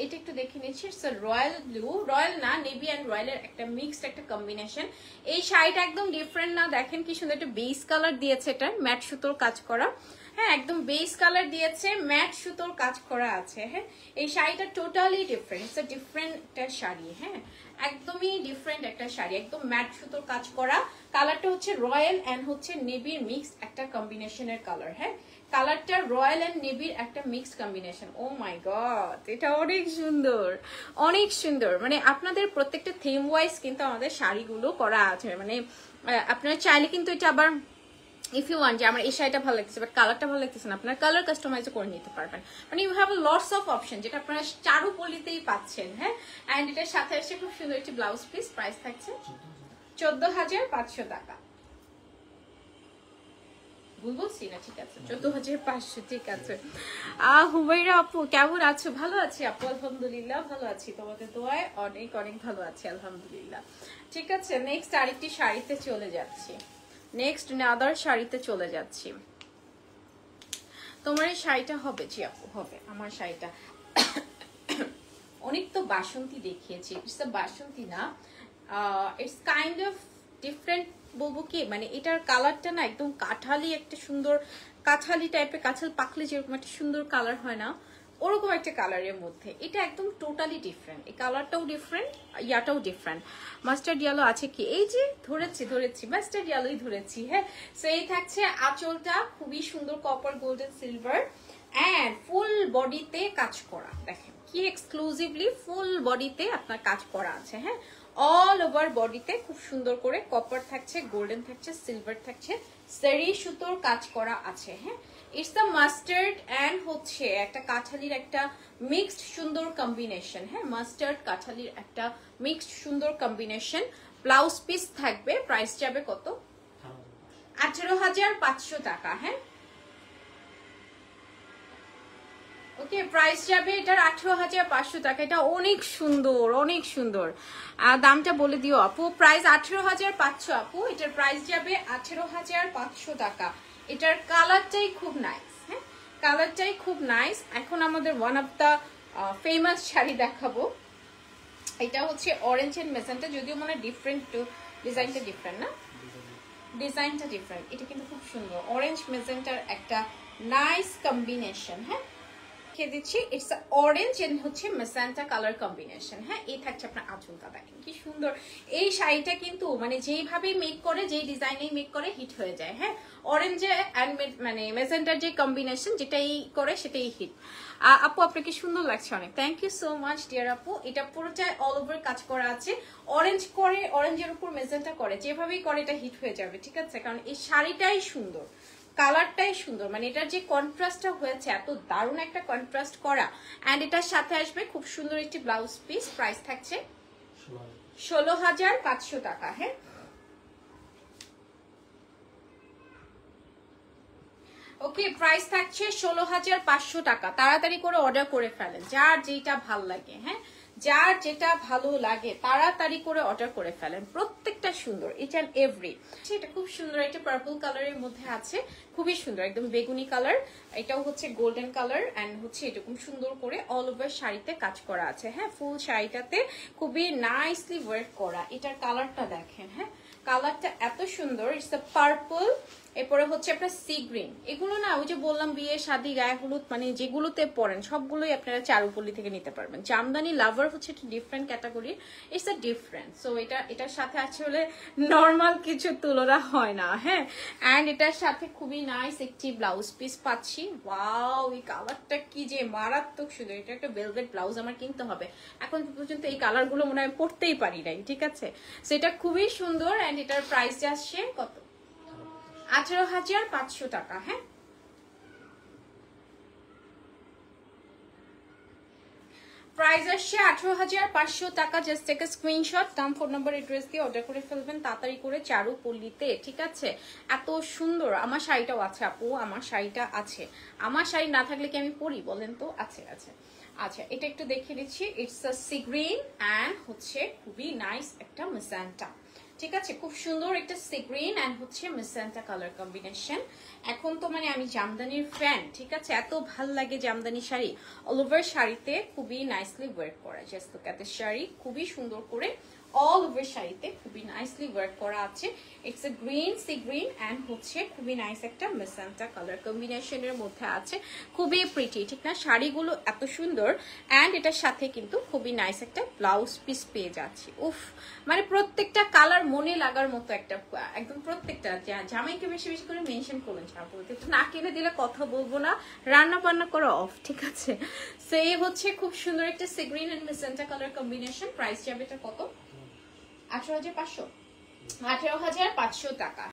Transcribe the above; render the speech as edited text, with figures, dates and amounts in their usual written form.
এটা একটু দেখে নিচ্ছি, ইটস রয়্যাল ব্লু, রয়্যাল না নেভি অ্যান্ড রয়্যালের একটা মিক্সড একটা কম্বিনেশন। এই শাড়িটা একদম ডিফারেন্ট না, দেখেন কি সুন্দর একটা বেস কালার দিয়েছে, এটা ম্যাট সুতোর কাজ করা। হ্যাঁ, একদম বেস কালার দিয়েছে, ম্যাট সুতোর কাজ করা আছে। হ্যাঁ, এই শাড়িটা টোটালি ডিফারেন্ট, ইটস ডিফারেন্ট একটা শাড়ি। হ্যাঁ, একদমই ডিফারেন্ট একটা শাড়ি, একদম ম্যাট সুতোর কাজ করা। কালারটা হচ্ছে রয়্যাল অ্যান্ড হচ্ছে নেভির মিক্সড একটা কম্বিনেশনের কালার। হ্যাঁ, কালারটা রয়্যাল অ্যান্ড নেভির একটা মিক্সড কম্বিনেশন। ও মাই গড, এটা অনেক সুন্দর, অনেক সুন্দর। মানে আপনাদের প্রত্যেকটা থিম ওয়াইজ কিন্তু আমাদের শাড়িগুলো করা আছে। মানে আপনারা চাইলে কিন্তু এটা আবার ইফ ইউ ওয়ান্ট যে আমার এই শাড়িটা ভালো লাগতেছে বাট কালারটা ভালো লাগতেছে না, আপনার কালার কাস্টমাইজ করে নিতে পারবেন। মানে you have lots of option, যেটা আপনারা চারুপল্লিতেই পাচ্ছেন। হ্যাঁ, অ্যান্ড এটার সাথে আসছে খুব সুন্দর একটি ব্লাউজ পিস। প্রাইস থাকছে 14,500 টাকা। ভুল বলছি না? ঠিক আছে, 14,500। ঠিক আছে। হুমায়রা আপু কেমন আছো? ভালো আছি আপু, আলহামদুলিল্লাহ ভালো আছি, তোমাদের দোয়ায় অনেক অনেক ভালো আছি আলহামদুলিল্লাহ। ঠিক আছে, নেক্সট আরেকটি শাড়িতে চলে যাচ্ছি, নেক্সট আদার শাড়িতে চলে যাচ্ছি। তোমার এই শাড়িটা হবে? জি আপু হবে। আমার শাড়িটা অনেক তো বাসন্তী দেখিয়েছি, ইটস আ বাসন্তী না, ইটস কাইন্ড অফ ডিফারেন্ট বলবো কি, মানে এটার কালারটা না একদম কাঠালি, একটা সুন্দর কাঠালি টাইপের, কাঁঠাল পাকলে যেরকম একটা সুন্দর কালার হয় না, ওরকম একটা কালারের মধ্যে। এটা একদম টোটালি ডিফারেন্ট, এই কালারটাও ডিফারেন্ট, ইয়াটাও ডিফারেন্ট। মাস্টার্ড ইয়েলো আছে কি? এই যে ধরেছি মাস্টার্ড ইয়েলোই ধরেছি। হ্যাঁ, সো এই থাকছে আঁচলটা, খুবই সুন্দর copper golden silver and full বডিতে কাজ করা। দেখেন কি এক্সক্লুসিভলি ফুল বডিতে আপনার কাজ করা আছে। হ্যাঁ, অল ওভার বডিতে খুব সুন্দর করে কপার থাকছে, গোল্ডেন থাকছে, সিলভার থাকছে, সেরি সুতোর কাজ করা আছে। হ্যাঁ, ইটস দ্য মাস্টার্ড অ্যান্ড হচ্ছে একটা কাঠালির একটা মিক্সড সুন্দর কম্বিনেশন। হ্যাঁ, মাস্টার্ড কাঠালির একটা মিক্সড সুন্দর কম্বিনেশন। ব্লাউজ পিস থাকবে, প্রাইস যাবে কত? 18,500 টাকা। হ্যাঁ, ওকে, প্রাইস যাবে এটার 18,500 টাকা। এটা অনেক সুন্দর, অনেক সুন্দর। দামটা বলে দিও আপু। প্রাইস 18,500 আপু, এটার প্রাইস যাবে 18,500 টাকা। এটার কালারটাই খুব নাইস। হ্যাঁ, কালারটাই খুব নাইস। এখন আমাদের one of the famous sari দেখাবো। এটা হচ্ছে অরেঞ্জ এন্ড মেজেন্টা, যদিও মানে ডিফারেন্ট, ডিজাইনটা ডিফারেন্ট না, ডিজাইনটা ডিফারেন্ট। এটা কিন্তু খুব সুন্দর, অরেঞ্জ মেজেন্টার একটা নাইস কম্বিনেশন। হ্যাঁ, দিচ্ছি ইটস অরেঞ্জ এন্ড হচ্ছে মেজেন্টা কালার কম্বিনেশন। হ্যাঁ, এই থাকছে আপনার আঁচলটা, দেখেন কি সুন্দর। এই শাড়িটা কিন্তু মানে যেইভাবে মেক করে, যেই ডিজাইনেই মেক করে হিট হয়ে যায়। হ্যাঁ, অরেঞ্জ এন্ড মানে মেজেন্টার যে কম্বিনেশন যেটাই করে সেটাই হিট। আপু আপনাকে সুন্দর লাগছে অনেক, thank you so much dear আপু। এটা পুরোটাই অল ওভার কাজ করা আছে, অরেঞ্জ করে, অরেঞ্জের উপর মেজেন্টা করে, যেভাবেই করে এটা হিট হয়ে যাবে। ঠিক আছে, কারণ এই শাড়িটাই সুন্দর, কালারটাই সুন্দর, মানে এটার যে কন্ট্রাস্টটা হয়েছে এত দারুণ একটা কন্ট্রাস্ট করা। অ্যান্ড এটার সাথে আসবে খুব সুন্দর একটি ব্লাউজ পিস। প্রাইস থাকছে 16,500 টাকা। হ্যাঁ, ওকে, প্রাইস থাকছে 16,500 টাকা। তাড়াতাড়ি করে অর্ডার করে ফেলেন, যার যেটা ভালো লাগে। হ্যাঁ, যার যেটা ভালো লাগে তাড়াতাড়ি করে অর্ডার করে ফেলেন, প্রত্যেকটা সুন্দর, ইচ অ্যান্ড এভরি। এটা খুব সুন্দর একটা পার্পল কালারের মধ্যে আছে, খুবই সুন্দর, একদম বেগুনি কালার। এটাও হচ্ছে গোল্ডেন কালার অ্যান্ড হচ্ছে এরকম সুন্দর করে অল ওভার শাড়িতে কাজ করা আছে। হ্যাঁ, ফুল শাড়িটাতে খুবই নাইসলি ওয়ার্ক করা। এটার কালারটা দেখেন। হ্যাঁ, কালারটা এত সুন্দর, ইটস আ পার্পল, এরপরে হচ্ছে আপনার সি গ্রিন। এগুলো না ওই যে বললাম বিয়ে শাদী গায়ে হলুদ মানে যেগুলোতে পড়েন সবগুলোই আপনারা চারুপল্লী থেকে নিতে পারবেন। জামদানি লাভার হচ্ছে একটা different category, it's a different. So এটার সাথে আসলে নর্মাল কিছু তুলনা হয় না। হ্যাঁ, অ্যান্ড এটার সাথে খুবই নাইস একটি ব্লাউজ পিস পাচ্ছি। ওয়াও, এই কালারটা কি যে মারাত্মক সুন্দর। এটা একটা ভেলভেট ব্লাউজ আমার কিনতে হবে, এখন পর্যন্ত এই কালারগুলো মনে হয় পড়তেই পারি নাই। ঠিক আছে, সো এটা খুবই সুন্দর অ্যান্ড এটার প্রাইস আসছে কত? 18,500 টাকা। হ্যাঁ, প্রাইস আসছে 18,500 টাকা। জাস্ট টেক আ স্ক্রিনশট, নাম, ফোন নাম্বার, এড্রেস দিয়ে অর্ডার করে ফেলবেন তাড়াতাড়ি করে চারুপল্লীতে। ঠিক আছে, এত সুন্দর। আমার শাড়িটাও আছে আপু, আমার শাড়িটা আছে। আমার শাড়ি না থাকলে কি আমি পরি বলেন তো? আছে আছে। আচ্ছা, এটা একটু দেখিয়ে দিচ্ছি। It's a sea green and হচ্ছে খুবই নাইস একটা মেজেন্টা। ঠিক আছে, খুব সুন্দর একটা সি গ্রিন এন্ড হচ্ছে মেজেন্টা কালার কম্বিনেশন। এখন তো মানে আমি জামদানির ফ্যান, ঠিক আছে, এত ভাল লাগে জামদানি শাড়ি। অল ওভার শাড়িতে খুবই নাইসলি ওয়ার্ক করা, just look at the sari, খুবই সুন্দর করে অল ওভার শাড়িতে খুবই নাইসলি ওয়ার্ক করা আছে। It's a green sea green and হচ্ছে খুবই নাইস একটা মেজেন্টা কালার কম্বিনেশনের মধ্যে আছে, খুবই প্রিটি, ঠিক না? শাড়িগুলো এত সুন্দর এন্ড এটার সাথে কিন্তু খুবই নাইস একটা ব্লাউজ পিস পেয়ে যাচ্ছি। উফ, মানে প্রত্যেকটা কালার মনে লাগার মতো একটা, একদম প্রত্যেকটা। জামাইকে বেশি বেশি করে মেনশন করবেন, একটু না কিনে দিলে কথা বলবো না, রান্না বান্না করা অফ, ঠিক আছে? সো এই হচ্ছে খুব সুন্দর একটা sea green and magenta colour combination. Price যাবে এটা কত? 18,500, 18,500 টাকা।